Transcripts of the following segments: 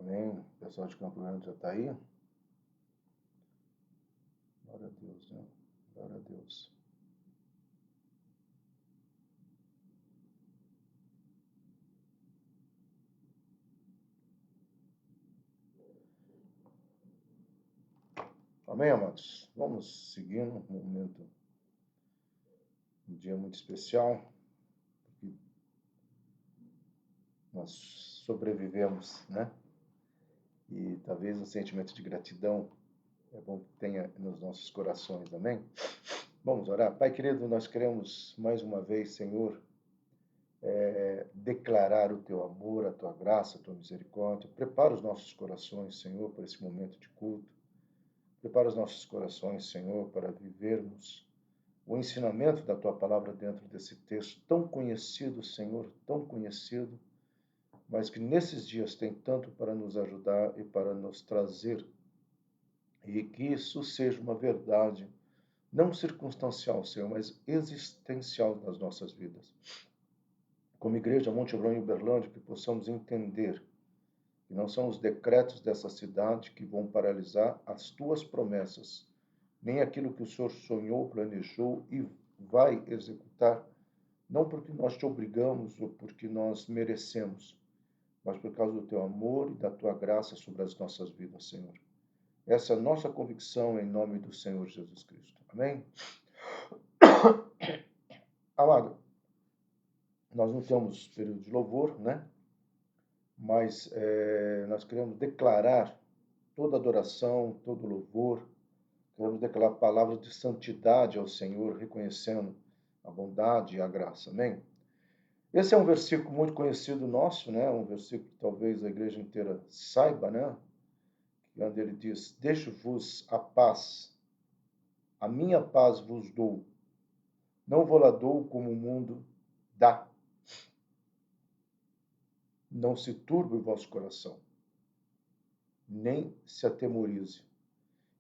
Amém. O pessoal de Campo Grande já está aí? Glória a Deus, né? Glória a Deus. Amém, amados? Vamos seguindo um momento, um dia muito especial, porque nós sobrevivemos, né? E talvez um sentimento de gratidão é bom que tenha nos nossos corações, amém? Vamos orar. Pai querido, nós queremos mais uma vez, Senhor, declarar o teu amor, a tua graça, a tua misericórdia. Prepara os nossos corações, Senhor, para esse momento de culto. Prepara os nossos corações, Senhor, para vivermos o ensinamento da tua palavra dentro desse texto tão conhecido, Senhor, tão conhecido, mas que nesses dias tem tanto para nos ajudar e para nos trazer, e que isso seja uma verdade, não circunstancial, Senhor, mas existencial nas nossas vidas. Como igreja Monte Hebron e Uberlândia, que possamos entender que não são os decretos dessa cidade que vão paralisar as tuas promessas, nem aquilo que o Senhor sonhou, planejou e vai executar, não porque nós te obrigamos ou porque nós merecemos, mas por causa do teu amor e da tua graça sobre as nossas vidas, Senhor. Essa é a nossa convicção em nome do Senhor Jesus Cristo. Amém? Amado, nós não temos período de louvor, né? Mas nós queremos declarar toda adoração, todo louvor, queremos declarar palavras de santidade ao Senhor, reconhecendo a bondade e a graça. Amém? Esse é um versículo muito conhecido nosso, né? Um versículo que talvez a igreja inteira saiba, né? Onde ele diz: deixo-vos a paz, a minha paz vos dou, não vou lá dou como o mundo dá. Não se turbe o vosso coração, nem se atemorize.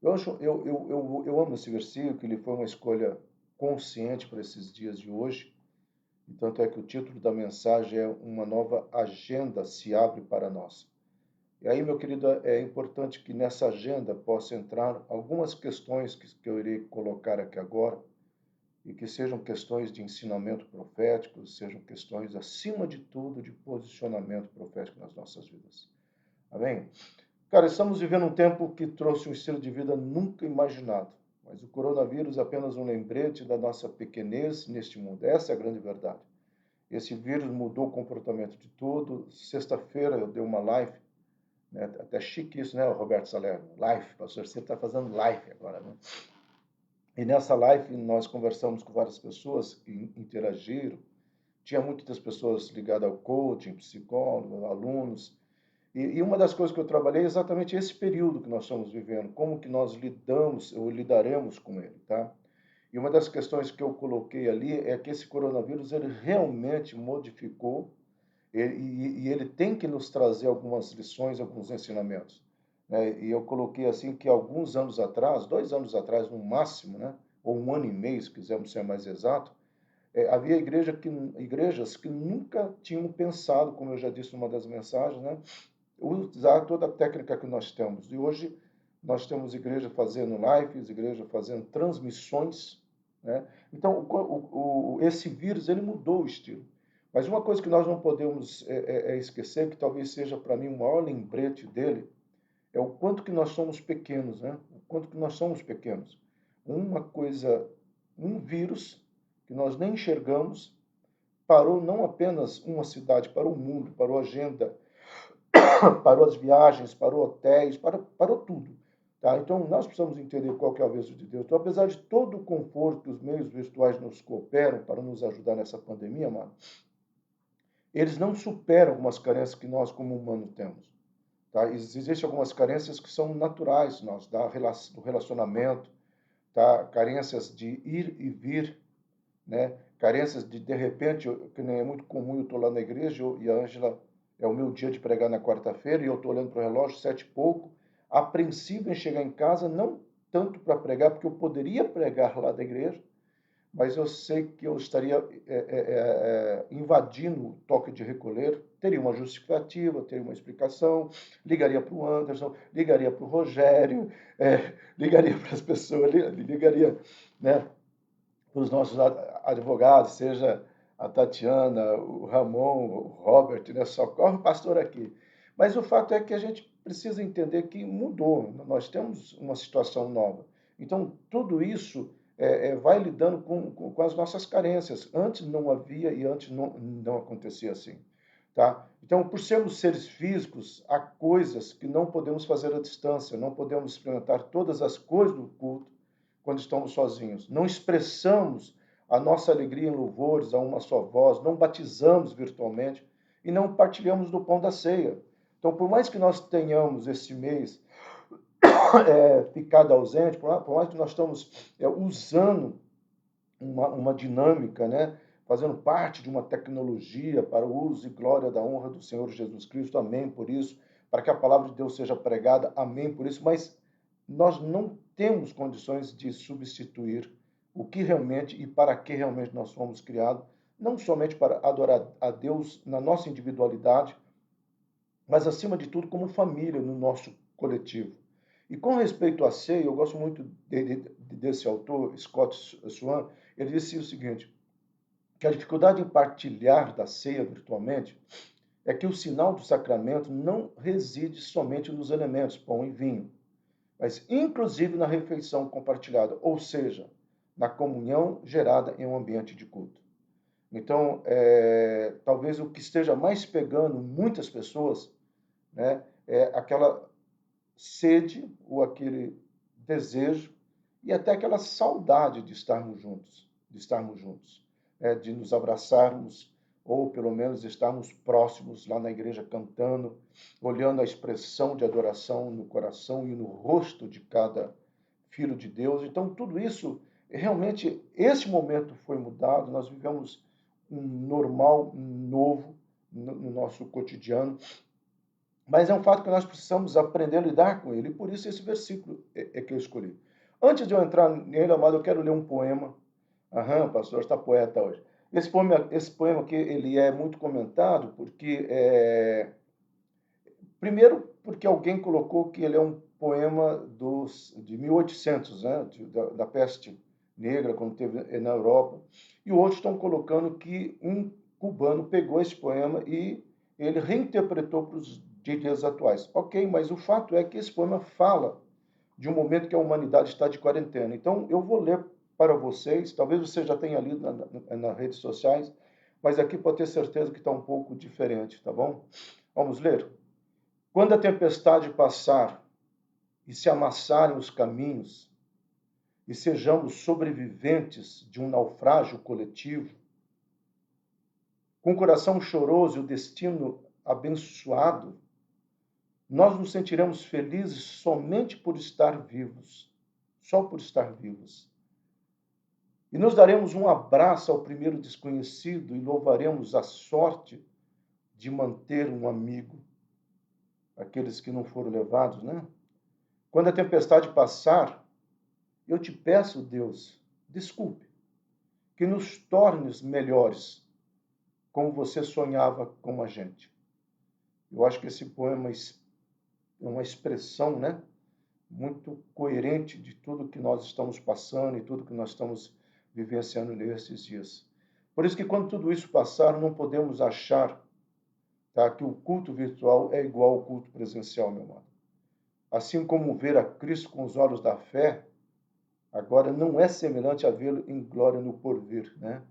Eu amo esse versículo, ele foi uma escolha consciente para esses dias de hoje, e tanto é que o título da mensagem é Uma Nova Agenda se abre para nós. E aí, meu querido, é importante que nessa agenda possa entrar algumas questões que eu irei colocar aqui agora, e que sejam questões de ensinamento profético, sejam questões, acima de tudo, de posicionamento profético nas nossas vidas. Amém? Cara, estamos vivendo um tempo que trouxe um estilo de vida nunca imaginado, mas o coronavírus é apenas um lembrete da nossa pequenez neste mundo. Essa é a grande verdade. Esse vírus mudou o comportamento de tudo. Sexta-feira eu dei uma live, né? Até chique isso, né, Roberto Salerno? Live, pastor, você está fazendo live agora, né? E nessa live nós conversamos com várias pessoas que interagiram. Tinha muitas pessoas ligadas ao coaching, psicólogos, alunos. E uma das coisas que eu trabalhei é exatamente esse período que nós estamos vivendo, como que nós lidamos ou lidaremos com ele, tá? E uma das questões que eu coloquei ali é que esse coronavírus ele realmente modificou e ele tem que nos trazer algumas lições, alguns ensinamentos, né? E eu coloquei assim que alguns anos atrás, 2 anos atrás no máximo, né? Ou um ano e meio, se quisermos ser mais exato, havia igrejas que nunca tinham pensado, como eu já disse numa das mensagens, né? Usar toda a técnica que nós temos. E hoje nós temos igreja fazendo lives, igreja fazendo transmissões, né? Então, esse vírus ele mudou o estilo. Mas uma coisa que nós não podemos esquecer, que talvez seja para mim o maior lembrete dele, é o quanto que nós somos pequenos, né? O quanto que nós somos pequenos. Uma coisa, um vírus que nós nem enxergamos, parou não apenas uma cidade, parou o mundo, parou a agenda, parou as viagens, parou hotéis, parou tudo. Tá? Então, nós precisamos entender qual que é o aviso de Deus. Então, apesar de todo o conforto que os meios virtuais nos cooperam para nos ajudar nessa pandemia, mano, eles não superam algumas carências que nós, como humanos, temos. Tá? Existem algumas carências que são naturais nós, do relacionamento, tá? Carências de ir e vir, né? Carências de repente, que nem é muito comum, eu estou lá na igreja e a Ângela, é o meu dia de pregar na quarta-feira e eu estou olhando para o relógio, 7 e pouco, apreensivo em chegar em casa, não tanto para pregar, porque eu poderia pregar lá da igreja, mas eu sei que eu estaria invadindo o toque de recolher, teria uma justificativa, teria uma explicação, ligaria para o Anderson, ligaria para o Rogério, ligaria para as pessoas, ligaria, né, para os nossos advogados, seja a Tatiana, o Ramon, o Robert, né, socorre o pastor aqui. Mas o fato é que a gente precisa entender que mudou, nós temos uma situação nova. Então, tudo isso vai lidando com as nossas carências. Antes não havia e antes não acontecia assim. Tá? Então, por sermos seres físicos, há coisas que não podemos fazer à distância, não podemos experimentar todas as coisas do culto quando estamos sozinhos. Não expressamos a nossa alegria em louvores a uma só voz, não batizamos virtualmente e não partilhamos do pão da ceia. Então, por mais que nós tenhamos esse mês ficado ausente, por mais que nós estamos usando uma dinâmica, né, fazendo parte de uma tecnologia para o uso e glória da honra do Senhor Jesus Cristo, amém por isso, para que a palavra de Deus seja pregada, amém por isso, mas nós não temos condições de substituir o que realmente e para que realmente nós fomos criados, não somente para adorar a Deus na nossa individualidade, mas acima de tudo como família, no nosso coletivo. E com respeito à ceia, eu gosto muito desse autor, Scott Swan, ele disse o seguinte, que a dificuldade em partilhar da ceia virtualmente é que o sinal do sacramento não reside somente nos elementos, pão e vinho, mas inclusive na refeição compartilhada, ou seja, na comunhão gerada em um ambiente de culto. Então, talvez o que esteja mais pegando muitas pessoas, né, é aquela sede ou aquele desejo e até aquela saudade de estarmos juntos, de nos abraçarmos ou pelo menos estarmos próximos lá na igreja cantando, olhando a expressão de adoração no coração e no rosto de cada filho de Deus. Então, tudo isso, realmente, esse momento foi mudado, nós vivemos um normal novo no nosso cotidiano, mas é um fato que nós precisamos aprender a lidar com ele, e por isso esse versículo é que eu escolhi. Antes de eu entrar nele, amado, eu quero ler um poema. Pastor, está poeta hoje. Esse poema aqui, ele é muito comentado, porque, primeiro, porque alguém colocou que ele é um poema de 1800, né, da peste negra, quando teve na Europa, e outros estão colocando que um cubano pegou esse poema e ele reinterpretou para os dias atuais. Ok, mas o fato é que esse poema fala de um momento que a humanidade está de quarentena. Então, eu vou ler para vocês, talvez você já tenha lido nas redes sociais, mas aqui pode ter certeza que está um pouco diferente, tá bom? Vamos ler? Quando a tempestade passar e se amassarem os caminhos e sejamos sobreviventes de um naufrágio coletivo, com o coração choroso e o destino abençoado, nós nos sentiremos felizes somente por estar vivos, só por estar vivos. E nos daremos um abraço ao primeiro desconhecido e louvaremos a sorte de manter um amigo, aqueles que não foram levados, né? Quando a tempestade passar, eu te peço, Deus, desculpe, que nos tornes melhores, como você sonhava com a gente. Eu acho que esse poema é uma expressão, né, muito coerente de tudo que nós estamos passando e tudo que nós estamos vivenciando nesses dias. Por isso que quando tudo isso passar, não podemos achar, tá, que o culto virtual é igual ao culto presencial, meu amado. Assim como ver a Cristo com os olhos da fé, agora não é semelhante a vê-lo em glória no porvir, né?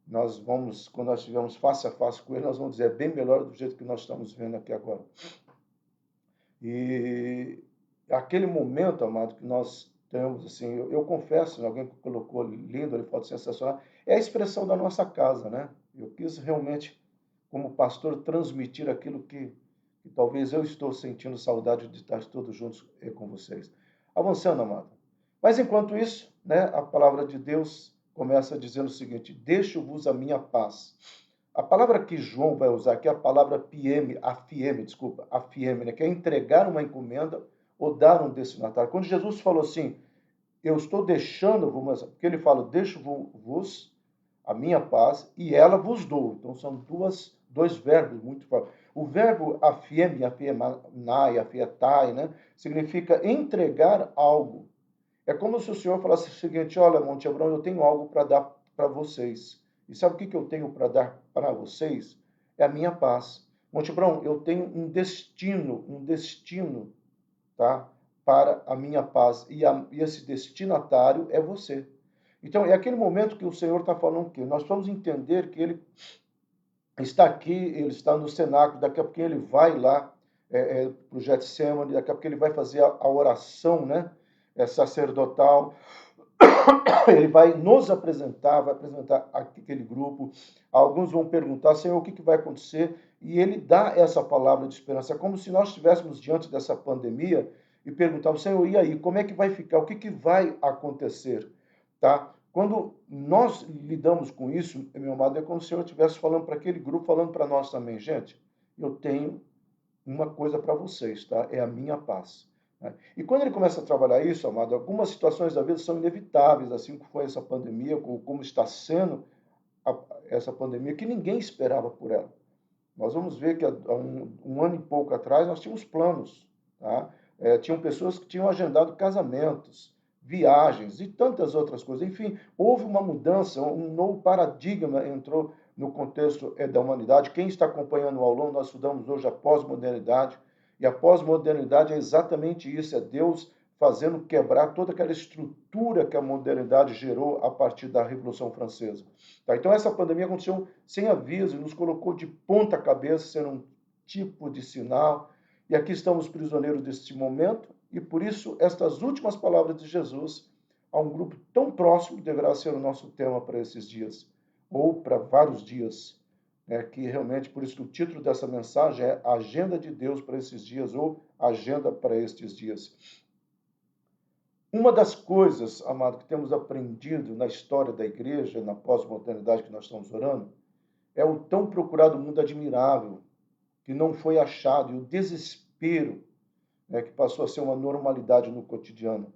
Nós vamos, quando nós estivermos face a face com ele, nós vamos dizer, é bem melhor do jeito que nós estamos vendo aqui agora. E aquele momento, amado, que nós temos, assim, eu confesso, alguém colocou lindo, ele pode ser sensacional, é a expressão da nossa casa, né? Eu quis realmente, como pastor, transmitir aquilo que talvez eu estou sentindo saudade de estar todos juntos com vocês. Avançando, amado. Mas enquanto isso, né, a palavra de Deus começa dizendo o seguinte, deixo-vos a minha paz. A palavra que João vai usar aqui é a palavra afieme, né, que é entregar uma encomenda ou dar um destinatário. Quando Jesus falou assim, eu estou deixando-vos, porque ele fala, deixo-vos a minha paz e ela vos dou. Então são dois verbos muito fortes. O verbo afiem, afiemanai, afietai, né? Significa entregar algo. É como se o Senhor falasse o seguinte: olha, Monte Abrão, eu tenho algo para dar para vocês. E sabe o que eu tenho para dar para vocês? É a minha paz. Monte Abrão, eu tenho um destino, tá? Para a minha paz. E esse destinatário é você. Então, é aquele momento que o Senhor está falando que nós vamos entender que Ele está aqui, Ele está no cenáculo, daqui a pouco Ele vai lá para o Getsemane, daqui a pouco Ele vai fazer a oração, né? Sacerdotal, ele vai nos apresentar, vai apresentar aquele grupo. Alguns vão perguntar, Senhor, o que vai acontecer? E ele dá essa palavra de esperança. É como se nós estivéssemos diante dessa pandemia e perguntávamos, Senhor, e aí, como é que vai ficar? O que vai acontecer? Tá? Quando nós lidamos com isso, meu amado, é como se o Senhor estivesse falando para aquele grupo, falando para nós também, gente, eu tenho uma coisa para vocês, tá? É a minha paz. Né? E quando ele começa a trabalhar isso, amado, algumas situações da vida são inevitáveis, assim como foi essa pandemia, como está sendo essa pandemia, que ninguém esperava por ela. Nós vamos ver que há um ano e pouco atrás nós tínhamos planos, tá? Tinham pessoas que tinham agendado casamentos, viagens e tantas outras coisas. Enfim, houve uma mudança, um novo paradigma entrou no contexto da humanidade. Quem está acompanhando ao longo, nós estudamos hoje a pós-modernidade, e a pós-modernidade é exatamente isso, é Deus fazendo quebrar toda aquela estrutura que a modernidade gerou a partir da Revolução Francesa. Tá? Então, essa pandemia aconteceu sem aviso e nos colocou de ponta cabeça, sendo um tipo de sinal. E aqui estamos prisioneiros deste momento, e por isso, estas últimas palavras de Jesus a um grupo tão próximo deverá ser o nosso tema para esses dias, ou para vários dias. Que realmente, por isso que o título dessa mensagem é Agenda de Deus para esses dias, ou Agenda para estes dias. Uma das coisas, amado, que temos aprendido na história da igreja, na pós-modernidade que nós estamos orando, é o tão procurado mundo admirável, que não foi achado, e o desespero, que passou a ser uma normalidade no cotidiano.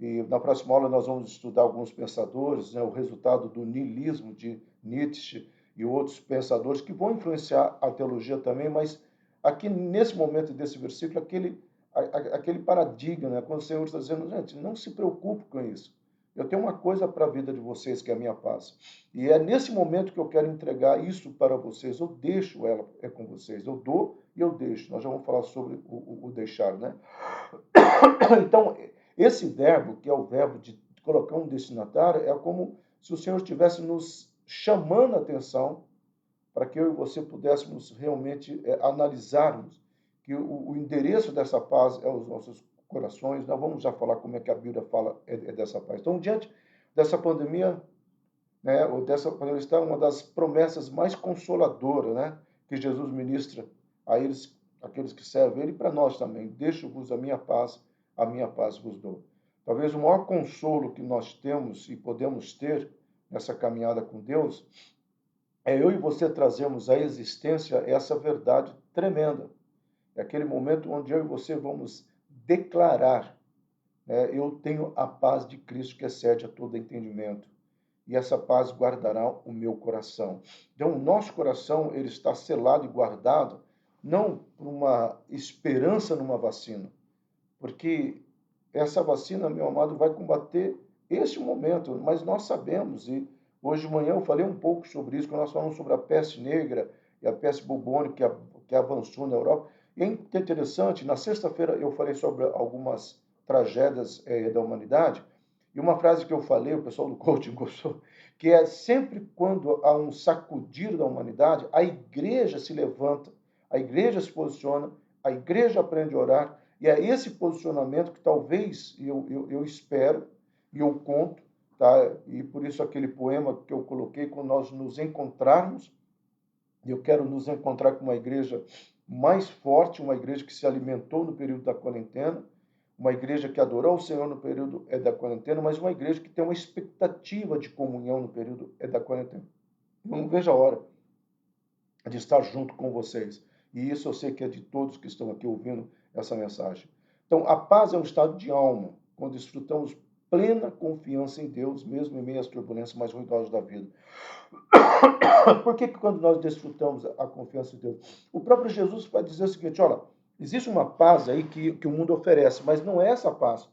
E na próxima aula nós vamos estudar alguns pensadores, o resultado do niilismo de Nietzsche e outros pensadores que vão influenciar a teologia também, mas aqui nesse momento desse versículo, aquele paradigma, quando o Senhor está dizendo, gente, não se preocupe com isso. Eu tenho uma coisa para a vida de vocês, que é a minha paz. E é nesse momento que eu quero entregar isso para vocês. Eu deixo ela com vocês. Eu dou e eu deixo. Nós já vamos falar sobre o deixar, né? Então, esse verbo, que é o verbo de colocar um destinatário, é como se o Senhor estivesse nos chamando a atenção para que eu e você pudéssemos realmente analisarmos que o endereço dessa paz é os nossos corações. Nós vamos já falar como é que a Bíblia fala dessa paz. Então, diante dessa pandemia, ou dessa pandemia, está uma das promessas mais consoladoras, que Jesus ministra a eles, aqueles que servem Ele, e para nós também. Deixo-vos a minha paz vos dou. Talvez o maior consolo que nós temos e podemos ter nessa caminhada com Deus é eu e você trazermos à existência essa verdade tremenda. É aquele momento onde eu e você vamos declarar, eu tenho a paz de Cristo que excede a todo entendimento. E essa paz guardará o meu coração. Então, o nosso coração ele está selado e guardado, não por uma esperança numa vacina, porque essa vacina, meu amado, vai combater este momento, mas nós sabemos, e hoje de manhã eu falei um pouco sobre isso, quando nós falamos sobre a peste negra e a peste bubônica que avançou na Europa. E é interessante, na sexta-feira eu falei sobre algumas tragédias da humanidade, e uma frase que eu falei, o pessoal do coaching gostou, que é sempre quando há um sacudir da humanidade, a igreja se levanta, a igreja se posiciona, a igreja aprende a orar, e é esse posicionamento que talvez eu espero e eu conto, tá? E por isso aquele poema que eu coloquei, quando nós nos encontrarmos, eu quero nos encontrar com uma igreja mais forte, uma igreja que se alimentou no período da quarentena, uma igreja que adorou o Senhor no período da quarentena, mas uma igreja que tem uma expectativa de comunhão no período da quarentena. Eu não vejo a hora de estar junto com vocês. E isso eu sei que é de todos que estão aqui ouvindo essa mensagem. Então, a paz é um estado de alma, quando desfrutamos plena confiança em Deus, mesmo em meio às turbulências mais ruidosas da vida. Por que quando nós desfrutamos a confiança em Deus? O próprio Jesus vai dizer o seguinte, olha, existe uma paz aí que o mundo oferece, mas não é essa paz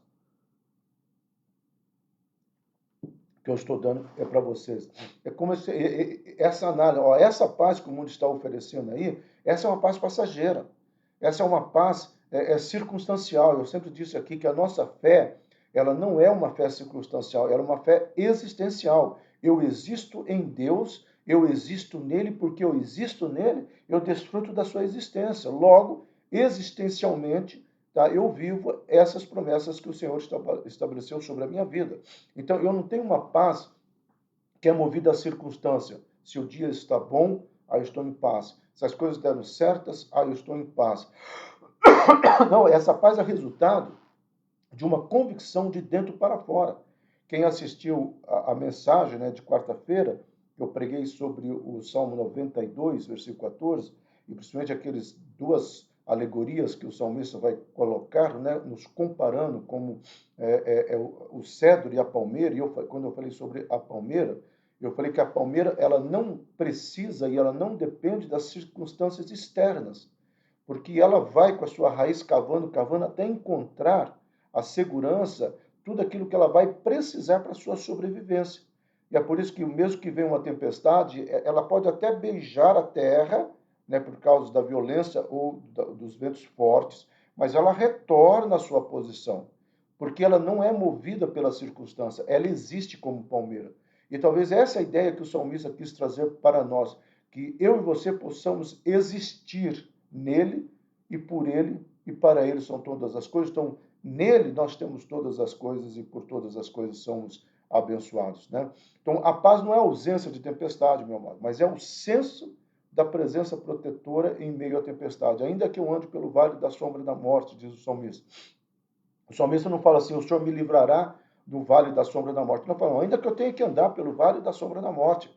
que eu estou dando é para vocês. É como essa análise, ó, essa paz que o mundo está oferecendo aí, essa é uma paz passageira. Essa é uma paz circunstancial. Eu sempre disse aqui que a nossa fé, ela não é uma fé circunstancial, ela é uma fé existencial. Eu existo em Deus, eu existo nele, porque eu existo nele, eu desfruto da sua existência. Logo, existencialmente, tá, eu vivo essas promessas que o Senhor estabeleceu sobre a minha vida. Então, eu não tenho uma paz que é movida à circunstância. Se o dia está bom, aí eu estou em paz. Se as coisas deram certas, aí eu estou em paz. Não, essa paz é resultado de uma convicção de dentro para fora. Quem assistiu a mensagem, né, de quarta-feira, eu preguei sobre o Salmo 92, versículo 14, e principalmente aquelas duas alegorias que o salmista vai colocar, né, nos comparando como o cedro e a palmeira, e quando eu falei sobre a palmeira, eu falei que a palmeira ela não precisa e ela não depende das circunstâncias externas, porque ela vai com a sua raiz cavando, cavando, até encontrar a segurança, tudo aquilo que ela vai precisar para a sua sobrevivência. E é por isso que, mesmo que venha uma tempestade, ela pode até beijar a terra, né, por causa da violência ou dos ventos fortes, mas ela retorna à sua posição, porque ela não é movida pela circunstância, ela existe como palmeira. E talvez essa é a ideia que o salmista quis trazer para nós, que eu e você possamos existir nele e por ele e para ele são todas as coisas. Então, nele nós temos todas as coisas e por todas as coisas somos abençoados, né? Então, a paz não é a ausência de tempestade, meu amado, mas é o senso da presença protetora em meio à tempestade. Ainda que eu ande pelo vale da sombra da morte, diz o salmista. O salmista não fala assim, o Senhor me livrará do vale da sombra da morte. Não fala, não, ainda que eu tenha que andar pelo vale da sombra da morte.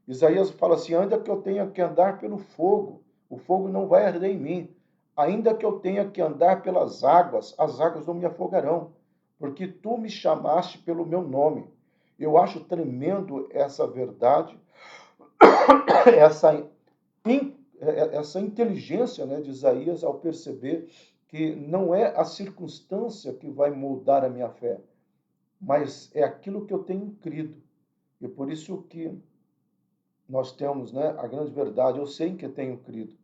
Isaías fala assim, ainda que eu tenha que andar pelo fogo, o fogo não vai arder em mim. Ainda que eu tenha que andar pelas águas, as águas não me afogarão, porque tu me chamaste pelo meu nome. Eu acho tremendo essa verdade, essa, essa inteligência, né, de Isaías ao perceber que não é a circunstância que vai moldar a minha fé, mas é aquilo que eu tenho crido. E por isso que nós temos, né, a grande verdade, eu sei que eu tenho crido.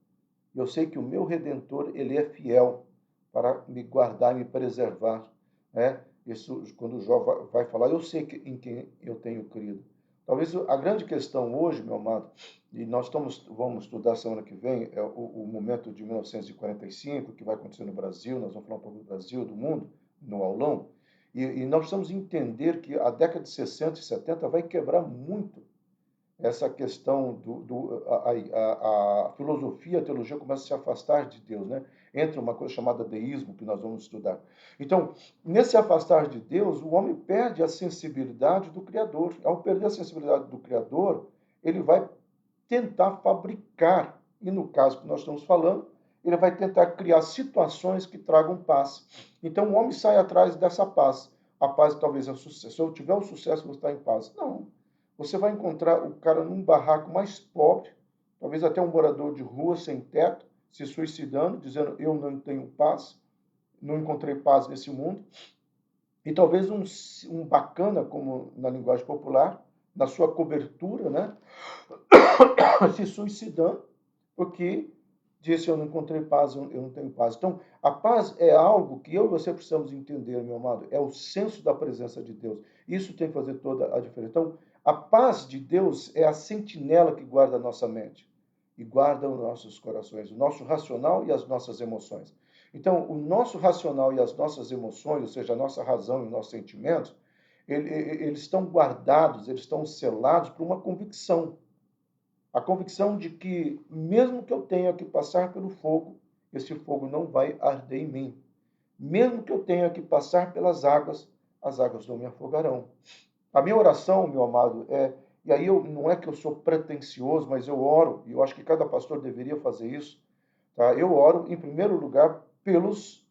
Eu sei que o meu Redentor, ele é fiel para me guardar e me preservar, né? Isso, quando Jó vai falar, eu sei em quem eu tenho crido. Talvez a grande questão hoje, meu amado, e nós vamos estudar semana que vem, é o momento de 1945, que vai acontecer no Brasil, nós vamos falar um pouco do Brasil, do mundo, no aulão, e nós precisamos entender que a década de 60 e 70 vai quebrar muito essa questão a filosofia, a teologia começa a se afastar de Deus, né? Entra uma coisa chamada deísmo, que nós vamos estudar. Então, nesse afastar de Deus, o homem perde a sensibilidade do Criador. Ao perder a sensibilidade do Criador, ele vai tentar fabricar, e no caso que nós estamos falando, ele vai tentar criar situações que tragam paz. Então, o homem sai atrás dessa paz. A paz talvez é o sucesso. Se eu tiver o sucesso, eu vou estar em paz. Não. Você vai encontrar o cara num barraco mais pobre, talvez até um morador de rua sem teto, se suicidando, dizendo eu não tenho paz, não encontrei paz nesse mundo. E talvez um bacana, como na linguagem popular, na sua cobertura, né, se suicidando, porque disse eu não encontrei paz, eu não tenho paz. Então, a paz é algo que eu e você precisamos entender, meu amado, é o senso da presença de Deus. Isso tem que fazer toda a diferença. Então, a paz de Deus é a sentinela que guarda a nossa mente e guarda os nossos corações, o nosso racional e as nossas emoções. Então, o nosso racional e as nossas emoções, ou seja, a nossa razão e os nossos sentimentos, eles estão guardados, eles estão selados por uma convicção. A convicção de que, mesmo que eu tenha que passar pelo fogo, esse fogo não vai arder em mim. Mesmo que eu tenha que passar pelas águas, as águas não me afogarão. A minha oração, meu amado, e aí não é que eu sou pretensioso, mas eu oro, e eu acho que cada pastor deveria fazer isso, tá? Eu oro, em primeiro lugar, pelos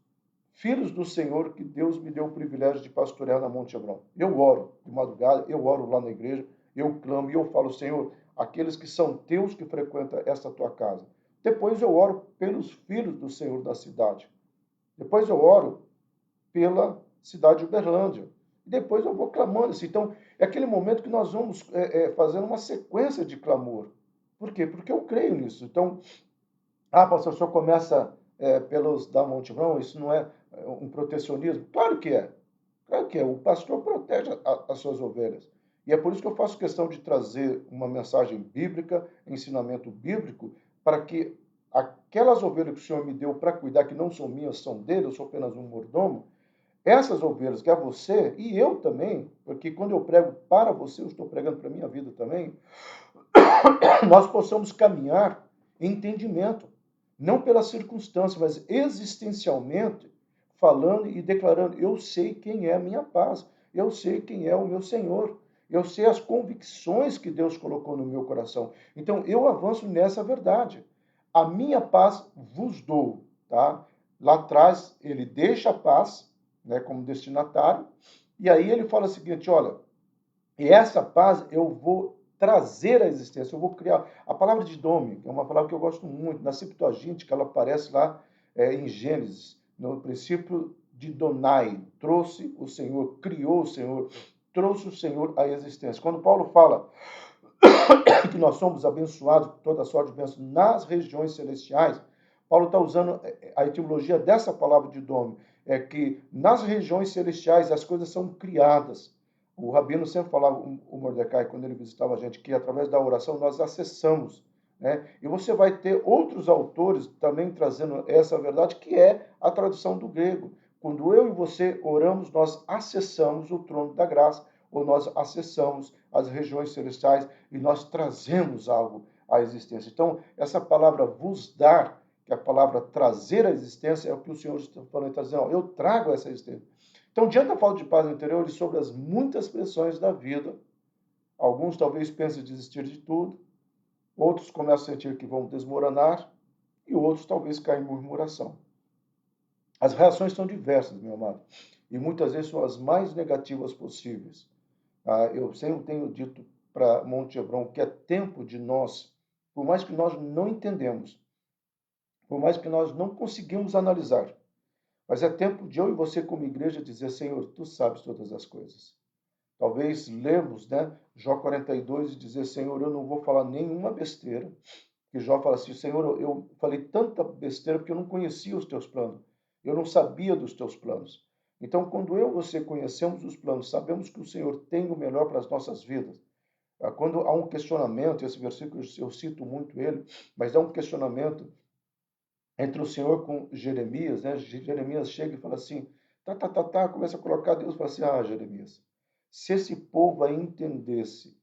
filhos do Senhor que Deus me deu o privilégio de pastorear na Monte Hebron. Eu oro de madrugada, eu oro lá na igreja, eu clamo e eu falo, Senhor, aqueles que são teus que frequentam esta tua casa. Depois eu oro pelos filhos do Senhor da cidade. Depois eu oro pela cidade de Uberlândia. E depois eu vou clamando assim. Então, é aquele momento que nós vamos fazendo uma sequência de clamor. Por quê? Porque eu creio nisso. Então, pastor, o senhor começa pelos da Monte Hebron, isso não é um protecionismo? Claro que é. Claro que é. O pastor protege as suas ovelhas. E é por isso que eu faço questão de trazer uma mensagem bíblica, ensinamento bíblico, para que aquelas ovelhas que o Senhor me deu para cuidar, que não são minhas, são dele, eu sou apenas um mordomo, essas ovelhas, que é você e eu também, porque quando eu prego para você, eu estou pregando para a minha vida também, nós possamos caminhar em entendimento, não pela circunstância, mas existencialmente, falando e declarando: eu sei quem é a minha paz, eu sei quem é o meu Senhor, eu sei as convicções que Deus colocou no meu coração. Então eu avanço nessa verdade. A minha paz vos dou, tá? Lá atrás ele deixa a paz, né, como destinatário, e aí ele fala o seguinte: olha, e essa paz eu vou trazer à existência, eu vou criar. A palavra de Dome, que é uma palavra que eu gosto muito, na Septuaginta, que ela aparece lá em Gênesis, no princípio de Donai, trouxe o Senhor, criou o Senhor, trouxe o Senhor à existência. Quando Paulo fala que nós somos abençoados por toda sorte de bênçãos nas regiões celestiais, Paulo está usando a etimologia dessa palavra de Dome, é que nas regiões celestiais as coisas são criadas. O Rabino sempre falava, o Mordecai, quando ele visitava a gente, que através da oração nós acessamos. Né? E você vai ter outros autores também trazendo essa verdade, que é a tradução do grego. Quando eu e você oramos, nós acessamos o trono da graça, ou nós acessamos as regiões celestiais e nós trazemos algo à existência. Então, essa palavra vos dar, que é a palavra trazer à existência, é o que o Senhor está falando, está dizendo, eu trago essa existência. Então, diante da falta de paz interior e sobre as muitas pressões da vida, alguns talvez pensem em desistir de tudo, outros começam a sentir que vão desmoronar e outros talvez caem em murmuração. As reações são diversas, meu amado, e muitas vezes são as mais negativas possíveis. Eu sempre tenho dito para Monte Hebron que é tempo de nós, por mais que nós não entendemos, por mais que nós não conseguimos analisar, mas é tempo de eu e você como igreja dizer, Senhor, Tu sabes todas as coisas. Talvez lermos, né, Jó 42 e dizer, Senhor, eu não vou falar nenhuma besteira. Que Jó fala assim, Senhor, eu falei tanta besteira porque eu não conhecia os teus planos. Eu não sabia dos teus planos. Então, quando eu e você conhecemos os planos, sabemos que o Senhor tem o melhor para as nossas vidas. Quando há um questionamento, esse versículo eu cito muito ele, mas há um questionamento entre o Senhor com Jeremias, né? Jeremias chega e fala assim, começa a colocar Deus e fala assim, Jeremias, se esse povo aí entendesse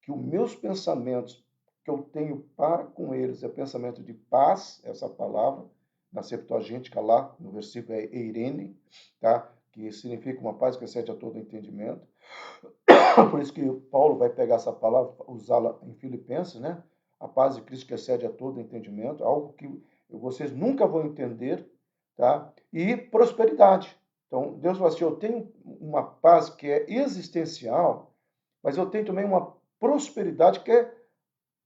que os meus pensamentos que eu tenho para com eles é pensamento de paz, essa palavra, na Septuaginta, lá no versículo é eirene, tá? Que significa uma paz que excede a todo entendimento. Por isso que Paulo vai pegar essa palavra, usá-la em Filipenses, né? A paz de Cristo que excede a todo entendimento, algo que vocês nunca vão entender, tá? E prosperidade. Então, Deus fala assim, eu tenho uma paz que é existencial, mas eu tenho também uma prosperidade que é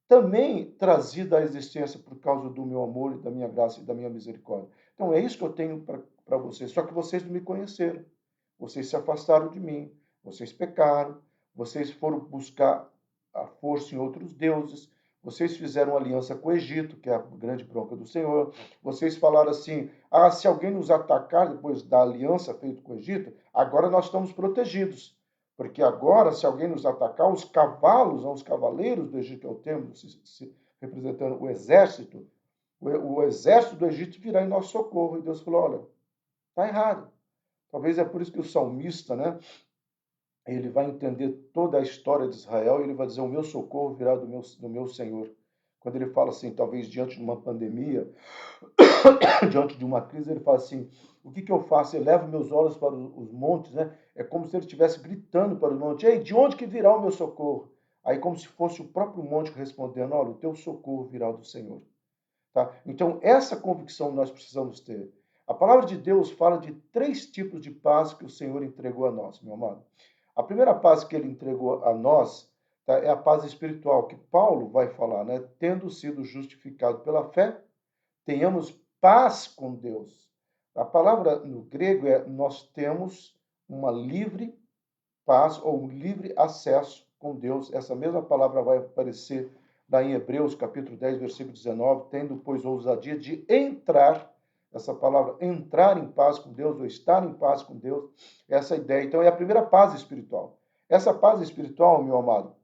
também trazida à existência por causa do meu amor, da minha graça e da minha misericórdia. Então, é isso que eu tenho para vocês. Só que vocês não me conheceram. Vocês se afastaram de mim. Vocês pecaram. Vocês foram buscar a força em outros deuses. Vocês fizeram aliança com o Egito, que é a grande bronca do Senhor. Vocês falaram assim, se alguém nos atacar depois da aliança feita com o Egito, agora nós estamos protegidos. Porque agora, se alguém nos atacar, os cavalos, os cavaleiros do Egito, que é o termo representando o exército do Egito virá em nosso socorro. E Deus falou, olha, está errado. Talvez é por isso que o salmista, né, ele vai entender toda a história de Israel e ele vai dizer, o meu socorro virá do meu Senhor. Quando ele fala assim, talvez diante de uma pandemia, diante de uma crise, ele fala assim, o que eu faço? Eu levo meus olhos para os montes, né? É como se ele estivesse gritando para os montes, ei, de onde que virá o meu socorro? Aí como se fosse o próprio monte respondendo, olha, o teu socorro virá do Senhor. Tá? Então, essa convicção nós precisamos ter. A palavra de Deus fala de 3 tipos de paz que o Senhor entregou a nós, meu amado. A primeira paz que ele entregou a nós, tá, é a paz espiritual, que Paulo vai falar, né? Tendo sido justificado pela fé, tenhamos paz com Deus. A palavra no grego é nós temos uma livre paz ou um livre acesso com Deus. Essa mesma palavra vai aparecer lá em Hebreus, capítulo 10, versículo 19, tendo, pois, ousadia de entrar, essa palavra entrar em paz com Deus, ou estar em paz com Deus, essa ideia. Então, é a primeira paz espiritual. Essa paz espiritual, meu amado,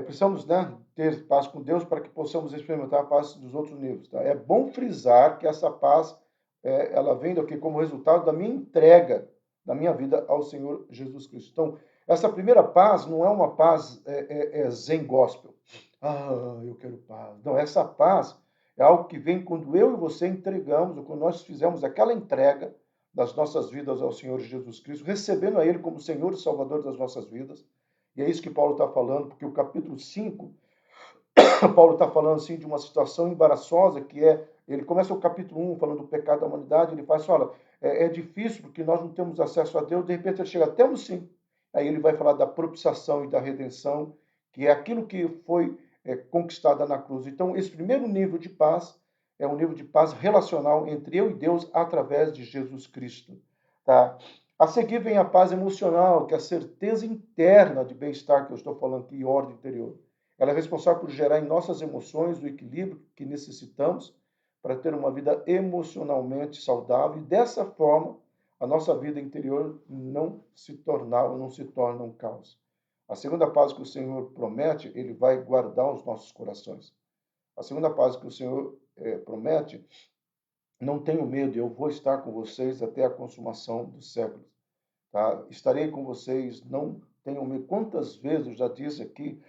precisamos, né, ter paz com Deus para que possamos experimentar a paz dos outros níveis. Tá? É bom frisar que essa paz, ela vem daqui como resultado da minha entrega da minha vida ao Senhor Jesus Cristo. Então, essa primeira paz não é uma paz zen gospel. Ah, eu quero paz. Não, essa paz é algo que vem quando eu e você entregamos, ou quando nós fizemos aquela entrega das nossas vidas ao Senhor Jesus Cristo, recebendo a Ele como Senhor e Salvador das nossas vidas. E é isso que Paulo está falando, porque o capítulo 5, Paulo está falando assim, de uma situação embaraçosa, que ele começa o capítulo 1 falando do pecado da humanidade, ele faz assim, olha, é difícil porque nós não temos acesso a Deus, de repente ele chega, temos sim. Aí ele vai falar da propiciação e da redenção, que é aquilo que foi conquistada na cruz. Então, esse primeiro nível de paz é um nível de paz relacional entre eu e Deus através de Jesus Cristo. Tá? A seguir vem a paz emocional, que é a certeza interna de bem-estar que eu estou falando aqui, e ordem interior. Ela é responsável por gerar em nossas emoções o equilíbrio que necessitamos para ter uma vida emocionalmente saudável e dessa forma a nossa vida interior não se torna um caos. A segunda paz que o Senhor promete, ele vai guardar os nossos corações. A segunda paz que o Senhor promete, não tenho medo, eu vou estar com vocês até a consumação dos séculos. Tá? Estarei com vocês, não tenham medo. Quantas vezes eu já disse aqui,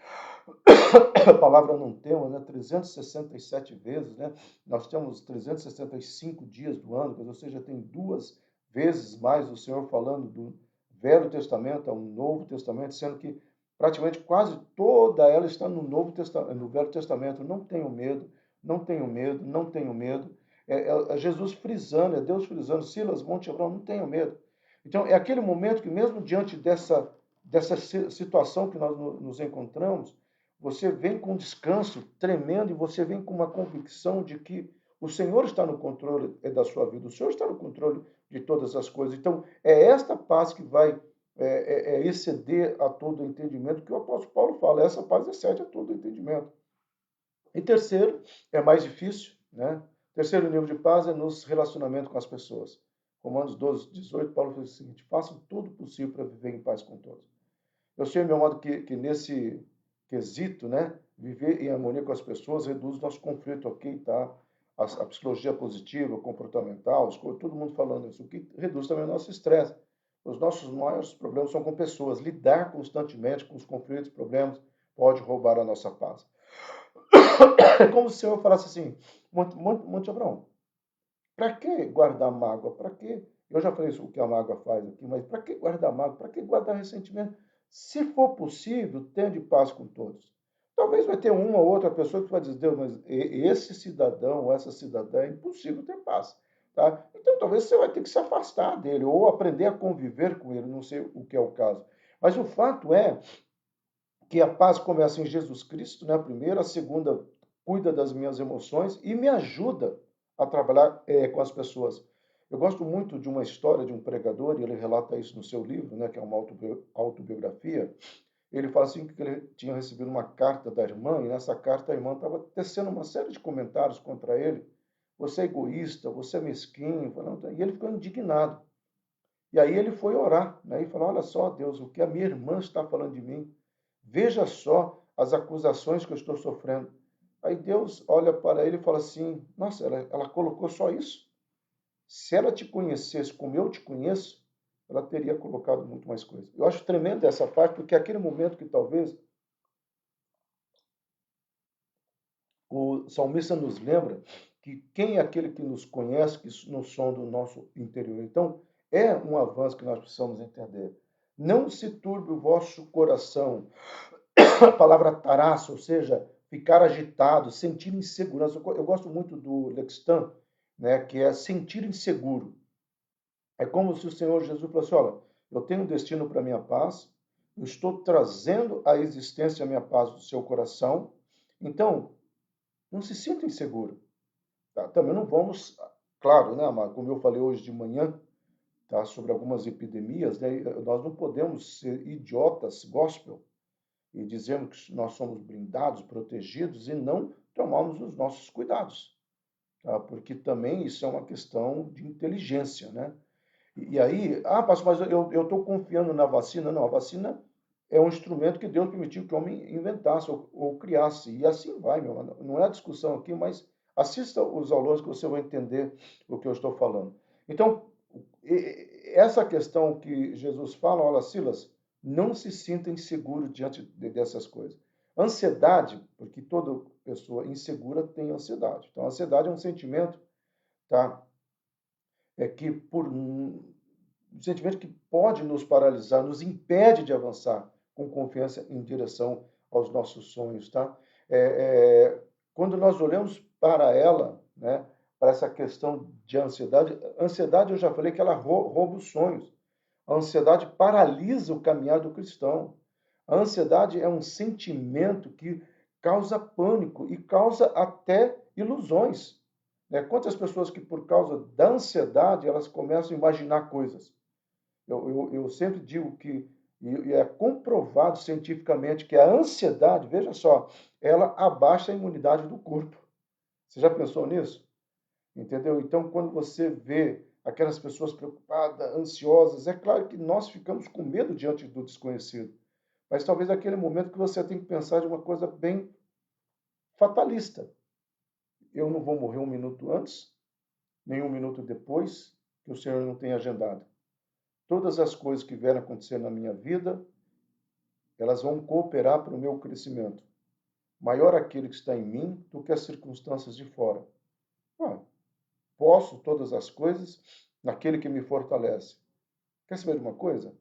a palavra não temos, né? 367 vezes, né? Nós temos 365 dias do ano, ou seja, tem 2 vezes mais o Senhor falando do Velho Testamento ao Novo Testamento, sendo que praticamente quase toda ela está no Novo Testamento, no Velho Testamento. Não tenho medo, não tenho medo, não tenho medo. É Jesus frisando, é Deus frisando, Silas, Monte Hebrão, não tenho medo. Então, é aquele momento que mesmo diante dessa situação que nós nos encontramos, você vem com um descanso tremendo e você vem com uma convicção de que o Senhor está no controle da sua vida, o Senhor está no controle de todas as coisas. Então, é esta paz que vai exceder a todo entendimento, que o apóstolo Paulo fala, essa paz excede a todo entendimento. E terceiro, é mais difícil, né? Terceiro nível de paz é nos relacionamentos com as pessoas. Romanos 12, 18, Paulo fala o seguinte, façam tudo possível para viver em paz com todos. Eu sei, meu modo, que nesse quesito, né, viver em harmonia com as pessoas reduz o nosso conflito, ok, tá? A psicologia positiva, comportamental, todo mundo falando isso, o que reduz também o nosso estresse. Os nossos maiores problemas são com pessoas. Lidar constantemente com os conflitos, problemas, pode roubar a nossa paz. É como se o Senhor falasse assim, Monte Abraão, para que guardar mágoa? Para que? Eu já falei isso, o que a mágoa faz aqui, mas para que guardar mágoa? Para que guardar ressentimento? Se for possível, tende paz com todos. Talvez vai ter uma ou outra pessoa que vai dizer, Deus, mas esse cidadão ou essa cidadã é impossível ter paz. Tá? Então, talvez você vai ter que se afastar dele ou aprender a conviver com ele, não sei o que é o caso. Mas o fato é que a paz começa em Jesus Cristo, né? A primeira, a segunda, cuida das minhas emoções e me ajuda a trabalhar com as pessoas. Eu gosto muito de uma história de um pregador, e ele relata isso no seu livro, né, que é uma autobiografia. Ele fala assim que ele tinha recebido uma carta da irmã, e nessa carta a irmã estava tecendo uma série de comentários contra ele. Você é egoísta, você é mesquinho. E ele ficou indignado. E aí ele foi orar, né, e falou, olha só, Deus, o que a minha irmã está falando de mim. Veja só as acusações que eu estou sofrendo. Aí Deus olha para ele e fala assim, nossa, ela colocou só isso? Se ela te conhecesse como eu te conheço, ela teria colocado muito mais coisa. Eu acho tremendo essa parte, porque é aquele momento que talvez o salmista nos lembra que quem é aquele que nos conhece, que no som do nosso interior. Então, é um avanço que nós precisamos entender. Não se turbe o vosso coração. A palavra taraço, ou seja, ficar agitado, sentir insegurança. Eu gosto muito do Lextan, né, que é sentir inseguro. É como se o Senhor Jesus falasse: olha, eu tenho um destino para a minha paz, eu estou trazendo à existência a minha paz do seu coração, então não se sinta inseguro. Tá? Também não vamos, claro, né, amado, como eu falei hoje de manhã, tá, sobre algumas epidemias, né, nós não podemos ser idiotas gospel e dizermos que nós somos blindados, protegidos e não tomarmos os nossos cuidados, tá? Porque também isso é uma questão de inteligência, né? E aí, pastor, mas eu estou confiando na vacina. Não, a vacina é um instrumento que Deus permitiu que o homem inventasse ou criasse. E assim vai, meu irmão. Não é discussão aqui, mas assista os aulões que você vai entender o que eu estou falando. Então, essa questão que Jesus fala, olha, Silas, não se sinta inseguro diante dessas coisas. Ansiedade, porque toda pessoa insegura tem ansiedade. Então, a ansiedade é um sentimento, tá? Que por um sentimento que pode nos paralisar, nos impede de avançar com confiança em direção aos nossos sonhos, tá? É, quando nós olhamos para ela, né, para essa questão de ansiedade eu já falei que ela rouba os sonhos. A ansiedade paralisa o caminhar do cristão. A ansiedade é um sentimento que causa pânico e causa até ilusões. Né? Quantas pessoas que, por causa da ansiedade, elas começam a imaginar coisas. Eu sempre digo que, e é comprovado cientificamente, que a ansiedade, veja só, ela abaixa a imunidade do corpo. Você já pensou nisso? Entendeu? Então, quando você vê aquelas pessoas preocupadas, ansiosas, é claro que nós ficamos com medo diante do desconhecido. Mas talvez aquele momento que você tem que pensar de uma coisa bem fatalista. Eu não vou morrer um minuto antes, nem um minuto depois, que o Senhor não tem agendado. Todas as coisas que vierem acontecer na minha vida, elas vão cooperar para o meu crescimento. Maior aquele que está em mim do que as circunstâncias de fora. Posso todas as coisas naquele que me fortalece. Quer saber de uma coisa?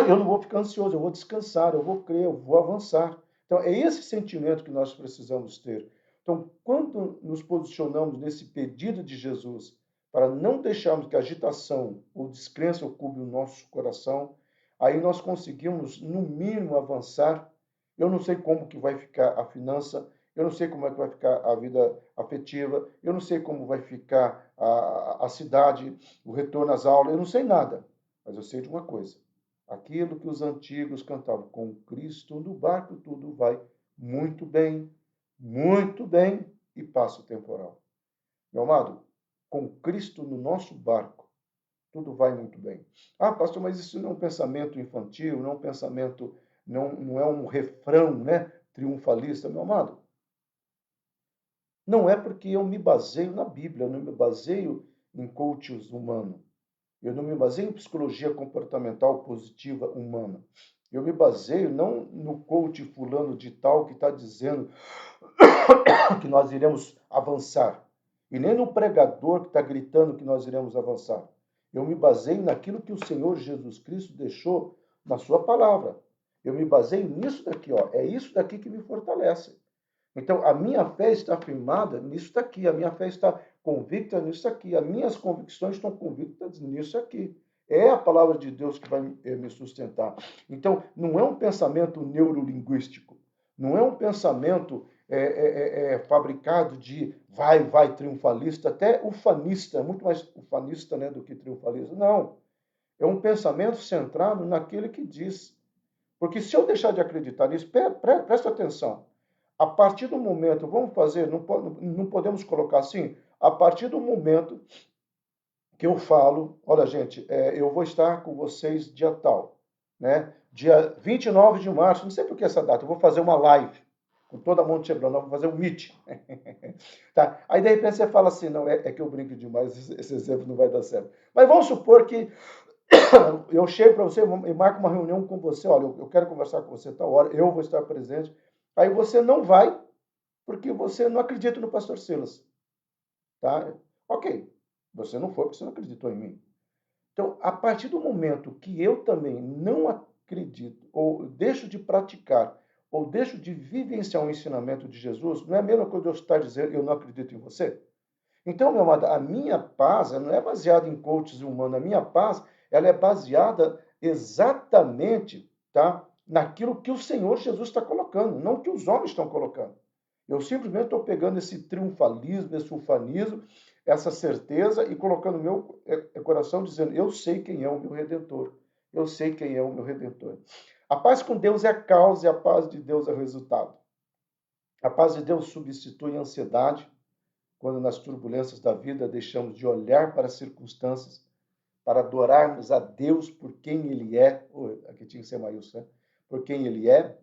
Eu não vou ficar ansioso, eu vou descansar, eu vou crer, eu vou avançar. Então, é esse sentimento que nós precisamos ter. Então, quando nos posicionamos nesse pedido de Jesus, para não deixarmos que a agitação ou descrença ocupe o nosso coração, aí nós conseguimos, no mínimo, avançar. Eu não sei como que vai ficar a finança, eu não sei como é que vai ficar a vida afetiva, eu não sei como vai ficar a cidade, o retorno às aulas, eu não sei nada. Mas eu sei de uma coisa, aquilo que os antigos cantavam, com Cristo no barco tudo vai muito bem, e passa o temporal. Meu amado, com Cristo no nosso barco, tudo vai muito bem. Pastor, mas isso não é um pensamento infantil, não é um pensamento, não é um refrão, né, triunfalista, meu amado. Não é porque eu me baseio na Bíblia, eu não me baseio em coaches humanos. Eu não me baseio em psicologia comportamental positiva humana. Eu me baseio não no coach fulano de tal que está dizendo que nós iremos avançar, e nem no pregador que está gritando que nós iremos avançar. Eu me baseio naquilo que o Senhor Jesus Cristo deixou na sua palavra. Eu me baseio nisso daqui, ó. É isso daqui que me fortalece. Então, a minha fé está firmada nisso daqui, a minha fé está convicta nisso aqui, as minhas convicções estão convictas nisso aqui. É a palavra de Deus que vai me sustentar. Então, não é um pensamento neurolinguístico, não é um pensamento fabricado de vai, triunfalista, até ufanista, muito mais ufanista, né, do que triunfalista. Não, é um pensamento centrado naquele que diz. Porque se eu deixar de acreditar nisso, presta atenção, a partir do momento, vamos fazer, não podemos colocar assim, a partir do momento que eu falo, olha gente, eu vou estar com vocês dia tal, né? Dia 29 de março, não sei por que essa data, eu vou fazer uma live com toda a Monte Hebron, vou fazer um meet. Tá? Aí de repente você fala assim, não, é que eu brinco demais, esse exemplo não vai dar certo. Mas vamos supor que eu chego para você e marco uma reunião com você, olha, eu quero conversar com você tal hora, eu vou estar presente. Aí você não vai, porque você não acredita no pastor Silas. Tá? Ok, você não foi porque você não acreditou em mim. Então, a partir do momento que eu também não acredito, ou deixo de praticar, ou deixo de vivenciar o ensinamento de Jesus, não é a mesma coisa de eu estar dizendo eu não acredito em você? Então, meu amado, a minha paz ela não é baseada em coaches humanos, a minha paz ela é baseada exatamente, tá, naquilo que o Senhor Jesus está colocando, não que os homens estão colocando. Eu simplesmente estou pegando esse triunfalismo, esse ufanismo, essa certeza e colocando no meu coração, dizendo: eu sei quem é o meu Redentor. Eu sei quem é o meu Redentor. A paz com Deus é a causa e a paz de Deus é o resultado. A paz de Deus substitui a ansiedade quando nas turbulências da vida deixamos de olhar para as circunstâncias para adorarmos a Deus por quem Ele é, aqui tinha que ser maiúsculo, né? Por quem Ele é,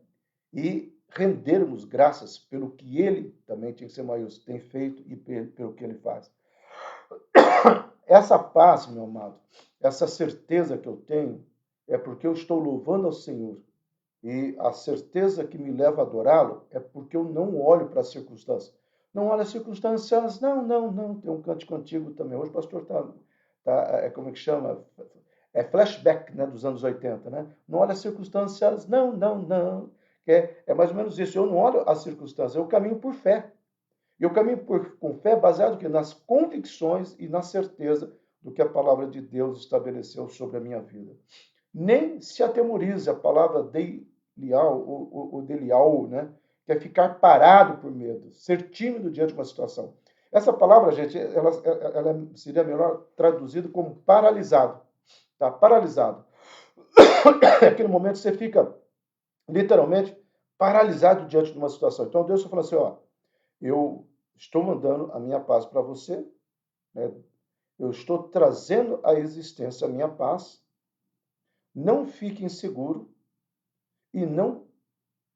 e rendermos graças pelo que Ele, também tinha que ser maiúsculo, tem feito e pelo que Ele faz. Essa paz, meu amado, essa certeza que eu tenho, é porque eu estou louvando ao Senhor. E a certeza que me leva a adorá-lo é porque eu não olho para as circunstâncias. Não olho as circunstâncias, não. Tem um cântico antigo também. Hoje o pastor como é que chama? É flashback, né, dos anos 80, né? Não olho as circunstâncias, não. É mais ou menos isso. Eu não olho as circunstâncias, eu caminho por fé. E eu caminho com fé baseado que nas convicções e na certeza do que a palavra de Deus estabeleceu sobre a minha vida. Nem se atemorize, a palavra delial, o delial, né? Que é ficar parado por medo, ser tímido diante de uma situação. Essa palavra, gente, ela seria melhor traduzida como paralisado. Tá? Paralisado. É aquele momento que você fica literalmente paralisado diante de uma situação. Então Deus falou assim, ó, eu estou mandando a minha paz para você, né? Eu estou trazendo à existência a minha paz. Não fique inseguro e não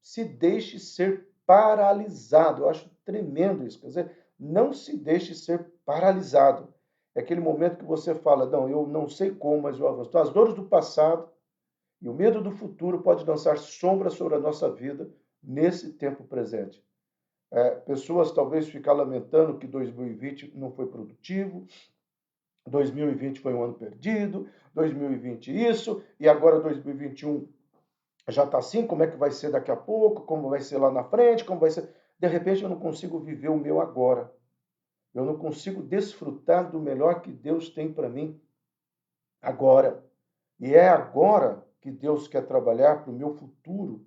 se deixe ser paralisado. Eu acho tremendo isso. Quer dizer, não se deixe ser paralisado. É aquele momento que você fala, não, eu não sei como, mas eu avanço. Então, as dores do passado e o medo do futuro pode lançar sombra sobre a nossa vida nesse tempo presente. Pessoas talvez ficar lamentando que 2020 não foi produtivo, 2020 foi um ano perdido, 2020 isso, e agora 2021 já está assim, como é que vai ser daqui a pouco, como vai ser lá na frente, como vai ser. De repente eu não consigo viver o meu agora. Eu não consigo desfrutar do melhor que Deus tem para mim agora. E é agora que Deus quer trabalhar para o meu futuro,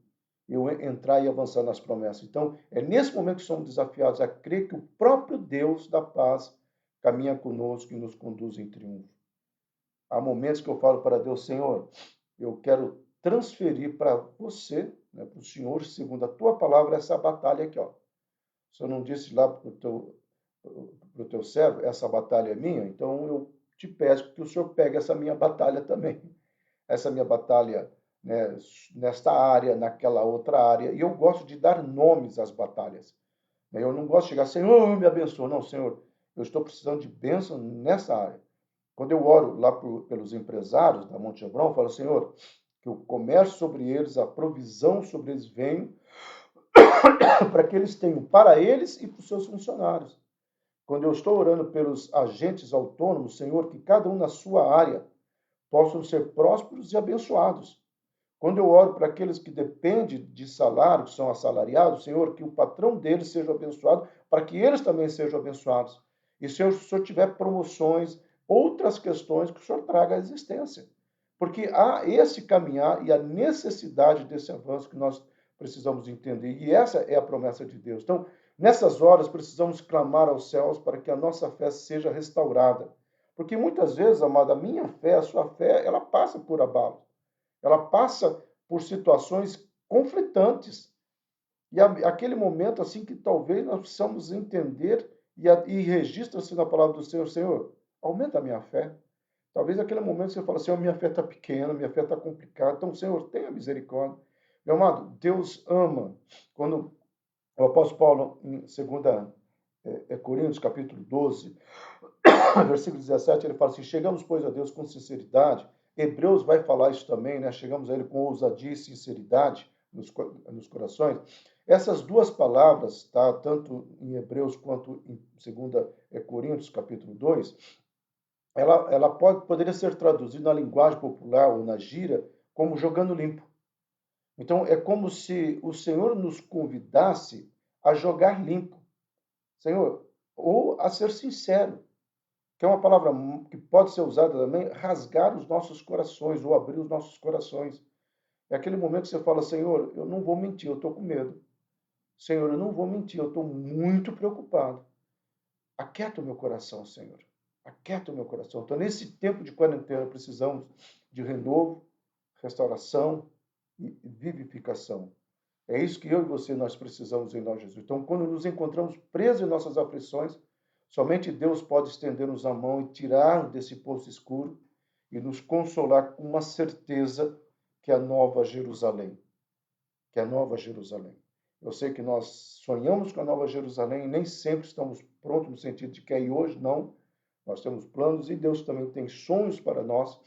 eu entrar e avançar nas promessas. Então, é nesse momento que somos desafiados a crer que o próprio Deus da paz caminha conosco e nos conduz em triunfo. Há momentos que eu falo para Deus, Senhor, eu quero transferir para você, né, para o Senhor, segundo a tua palavra, essa batalha aqui. Ó. O Senhor não disse lá para o teu servo, essa batalha é minha, então eu te peço que o Senhor pegue essa minha batalha também. Essa minha batalha, né, nesta área, naquela outra área. E eu gosto de dar nomes às batalhas. Eu não gosto de chegar, Senhor, me abençoa. Não, Senhor, eu estou precisando de bênção nessa área. Quando eu oro lá pelos empresários da Monte Hebron, eu falo, Senhor, que o comércio sobre eles, a provisão sobre eles venha, para que eles tenham para eles e para os seus funcionários. Quando eu estou orando pelos agentes autônomos, Senhor, que cada um na sua área possam ser prósperos e abençoados. Quando eu oro para aqueles que dependem de salário, que são assalariados, Senhor, que o patrão deles seja abençoado, para que eles também sejam abençoados. E se o Senhor tiver promoções, outras questões, que o Senhor traga à existência. Porque há esse caminhar e a necessidade desse avanço que nós precisamos entender. E essa é a promessa de Deus. Então, nessas horas, precisamos clamar aos céus para que a nossa fé seja restaurada. Porque muitas vezes, amada, a minha fé, a sua fé, ela passa por abalo. Ela passa por situações conflitantes. E aquele momento assim que talvez nós precisamos entender e registra-se na palavra do Senhor, Senhor, aumenta a minha fé. Talvez aquele momento você fala, Senhor, minha fé está pequena, minha fé está complicada. Então, Senhor, tenha misericórdia. Meu amado, Deus ama. Quando o apóstolo Paulo, em 2 Coríntios, capítulo 12, versículo 17, ele fala assim, chegamos, pois, a Deus com sinceridade. Hebreus vai falar isso também, né? Chegamos a ele com ousadia e sinceridade nos corações. Essas duas palavras, tá? Tanto em Hebreus quanto em 2 Coríntios, capítulo 2, ela poderia ser traduzida na linguagem popular ou na gíria como jogando limpo. Então, é como se o Senhor nos convidasse a jogar limpo. Senhor, ou a ser sincero, que é uma palavra que pode ser usada também, rasgar os nossos corações ou abrir os nossos corações. É aquele momento que você fala, Senhor, eu não vou mentir, eu estou com medo. Senhor, eu não vou mentir, eu estou muito preocupado. Aquieta o meu coração, Senhor. Aquieta o meu coração. Então, nesse tempo de quarentena, precisamos de renovo, restauração e vivificação. É isso que eu e você nós precisamos em nós, Jesus. Então, quando nos encontramos presos em nossas aflições, somente Deus pode estender-nos a mão e tirar desse poço escuro e nos consolar com uma certeza que é a nova Jerusalém, que é a nova Jerusalém. Eu sei que nós sonhamos com a nova Jerusalém e nem sempre estamos prontos no sentido de que é hoje, não. Nós temos planos e Deus também tem sonhos para nós,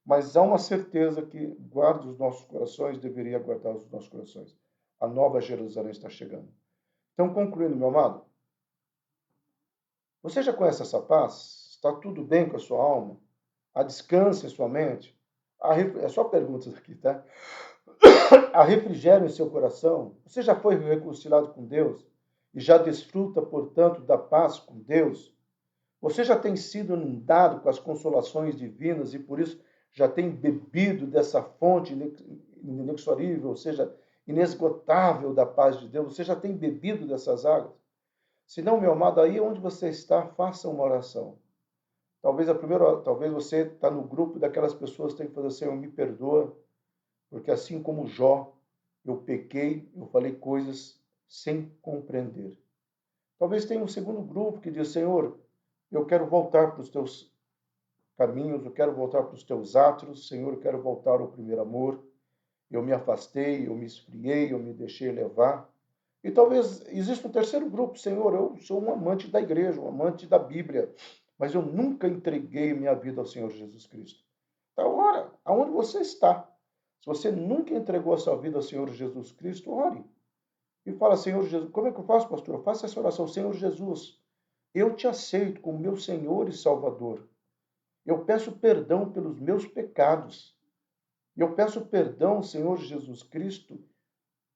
mas há uma certeza que guarda os nossos corações, deveria guardar os nossos corações. A nova Jerusalém está chegando. Então, concluindo, meu amado, você já conhece essa paz? Está tudo bem com a sua alma? Há descanso em sua mente? É só perguntas aqui, tá? Há refrigério em seu coração? Você já foi reconciliado com Deus? E já desfruta, portanto, da paz com Deus? Você já tem sido inundado com as consolações divinas e por isso já tem bebido dessa fonte inexorível, ou seja, inesgotável da paz de Deus? Você já tem bebido dessas águas? Se não, meu amado, aí onde você está, faça uma oração. Talvez você está no grupo daquelas pessoas que tem que fazer assim, me perdoa, porque assim como Jó, eu pequei, eu falei coisas sem compreender. Talvez tenha um segundo grupo que diz, Senhor, eu quero voltar para os teus caminhos, eu quero voltar para os teus atos, Senhor, eu quero voltar ao primeiro amor. Eu me afastei, eu me esfriei, eu me deixei levar. E talvez exista um terceiro grupo, Senhor, eu sou um amante da igreja, um amante da Bíblia, mas eu nunca entreguei minha vida ao Senhor Jesus Cristo. Então, ora, aonde você está? Se você nunca entregou a sua vida ao Senhor Jesus Cristo, ore. E fala, Senhor Jesus, como é que eu faço, pastor? Eu faço essa oração, Senhor Jesus, eu te aceito como meu Senhor e Salvador. Eu peço perdão pelos meus pecados. Eu peço perdão, Senhor Jesus Cristo,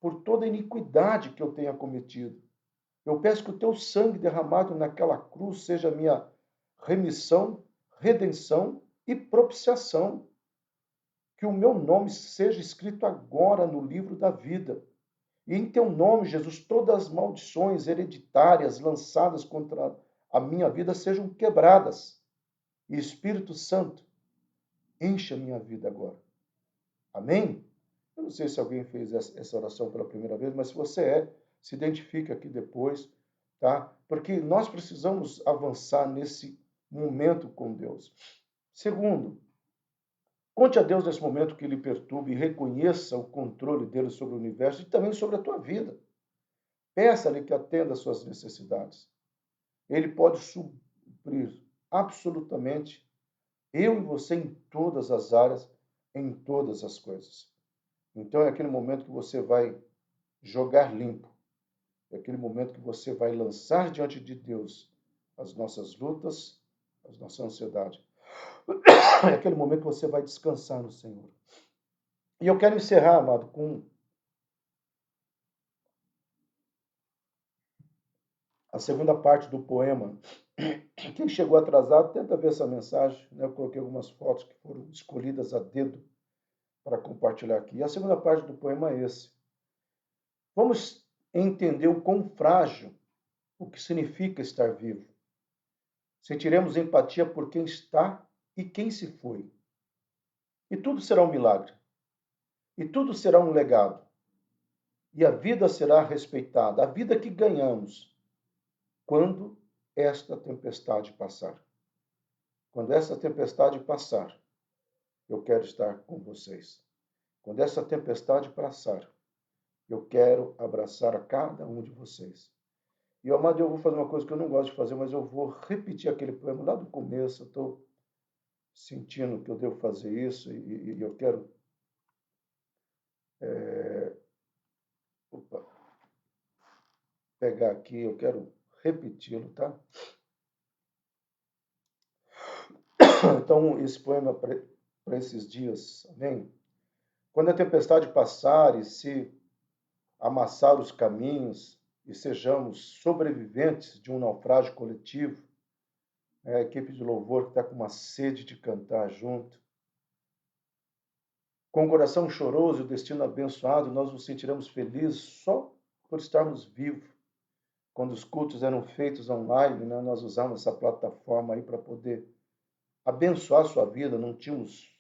por toda iniquidade que eu tenha cometido. Eu peço que o teu sangue derramado naquela cruz seja minha remissão, redenção e propiciação. Que o meu nome seja escrito agora no livro da vida. E em teu nome, Jesus, todas as maldições hereditárias lançadas contra a minha vida sejam quebradas. E Espírito Santo, encha a minha vida agora. Amém? Eu não sei se alguém fez essa oração pela primeira vez, mas se você se identifica aqui depois, tá? Porque nós precisamos avançar nesse momento com Deus. Segundo, conte a Deus nesse momento que lhe perturbe e reconheça o controle dele sobre o universo e também sobre a tua vida. Peça-lhe que atenda às suas necessidades. Ele pode suprir absolutamente eu e você em todas as áreas, em todas as coisas. Então é aquele momento que você vai jogar limpo. É aquele momento que você vai lançar diante de Deus as nossas lutas, as nossas ansiedades. É aquele momento que você vai descansar no Senhor. E eu quero encerrar, amado, com a segunda parte do poema. Quem chegou atrasado, tenta ver essa mensagem. Né? Eu coloquei algumas fotos que foram escolhidas a dedo para compartilhar aqui. E a segunda parte do poema é esse. Vamos entender o quão frágil o que significa estar vivo. Sentiremos empatia por quem está e quem se foi. E tudo será um milagre. E tudo será um legado. E a vida será respeitada, a vida que ganhamos, quando esta tempestade passar. Quando essa tempestade passar, eu quero estar com vocês. Quando essa tempestade passar, eu quero abraçar a cada um de vocês. E, amado, eu vou fazer uma coisa que eu não gosto de fazer, mas eu vou repetir aquele poema lá do começo. Eu estou sentindo que eu devo fazer isso e eu quero... pegar aqui, eu quero repeti-lo, tá? Então, esse poema para esses dias, amém? Quando a tempestade passar e se amassar os caminhos, e sejamos sobreviventes de um naufrágio coletivo. É a equipe de louvor que está com uma sede de cantar junto. Com o coração choroso e o destino abençoado, nós nos sentiremos felizes só por estarmos vivos. Quando os cultos eram feitos online, né, nós usávamos essa plataforma aí para poder abençoar a sua vida. Não tínhamos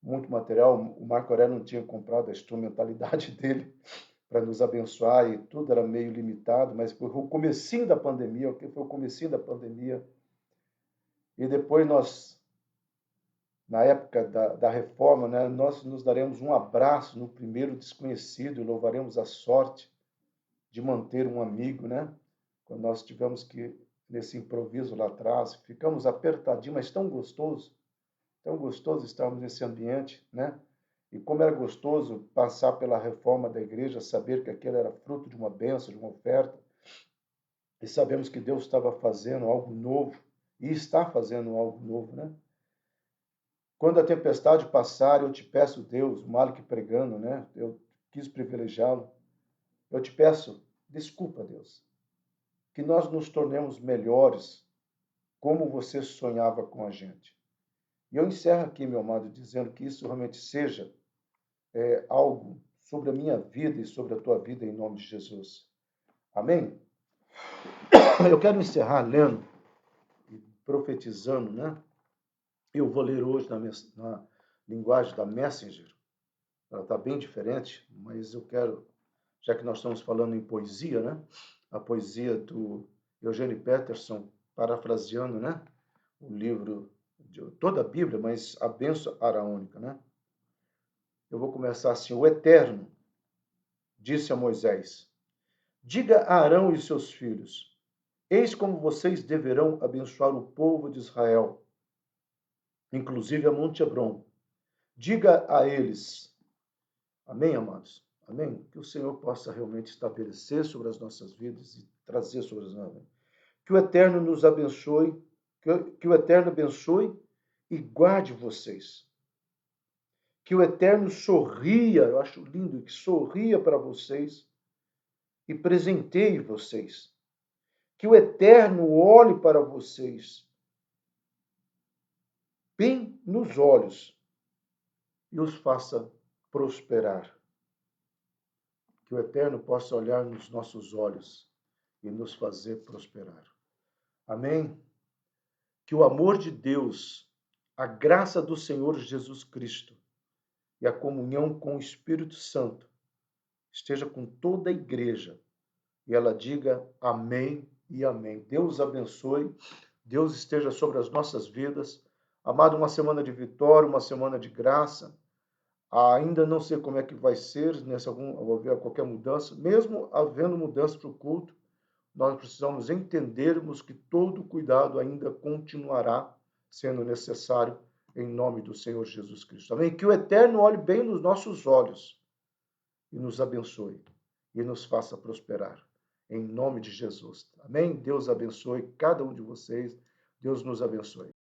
muito material, o Marco Aurélio não tinha comprado a instrumentalidade dele para nos abençoar e tudo era meio limitado, mas foi o comecinho da pandemia, e depois nós, na época da reforma, né, nós nos daremos um abraço no primeiro desconhecido e louvaremos a sorte de manter um amigo, né? Quando nós tivemos que, nesse improviso lá atrás, ficamos apertadinhos, mas tão gostoso estarmos nesse ambiente, né? E como era gostoso passar pela reforma da igreja, saber que aquilo era fruto de uma bênção, de uma oferta, e sabemos que Deus estava fazendo algo novo, e está fazendo algo novo, né? Quando a tempestade passar, eu te peço, Deus, o Malik pregando, né? Eu quis privilegiá-lo. Eu te peço, desculpa, Deus, que nós nos tornemos melhores como você sonhava com a gente. E eu encerro aqui, meu amado, dizendo que isso realmente seja algo sobre a minha vida e sobre a tua vida, em nome de Jesus. Amém? Eu quero encerrar lendo e profetizando, né? Eu vou ler hoje na linguagem da Messenger. Ela está bem diferente, mas eu quero, já que nós estamos falando em poesia, né? A poesia do Eugene Peterson, parafraseando, né? O livro de toda a Bíblia, mas a bênção araônica, né? Eu vou começar assim: o Eterno disse a Moisés: diga a Arão e seus filhos: eis como vocês deverão abençoar o povo de Israel, inclusive a Monte Hebron. Diga a eles, amém, amados? Amém? Que o Senhor possa realmente estabelecer sobre as nossas vidas e trazer sobre as nossas vidas. Que o Eterno nos abençoe, que o Eterno abençoe e guarde vocês. Que o Eterno sorria, eu acho lindo, que sorria para vocês e presenteie vocês. Que o Eterno olhe para vocês bem nos olhos e os faça prosperar. Que o Eterno possa olhar nos nossos olhos e nos fazer prosperar. Amém? Que o amor de Deus, a graça do Senhor Jesus Cristo e a comunhão com o Espírito Santo esteja com toda a igreja e ela diga amém e amém. Deus abençoe, Deus esteja sobre as nossas vidas. Amado, uma semana de vitória, uma semana de graça. Ainda não sei como é que vai ser, se houver qualquer mudança. Mesmo havendo mudança para o culto, nós precisamos entendermos que todo cuidado ainda continuará sendo necessário em nome do Senhor Jesus Cristo. Amém? Que o Eterno olhe bem nos nossos olhos e nos abençoe e nos faça prosperar. Em nome de Jesus. Amém? Deus abençoe cada um de vocês. Deus nos abençoe.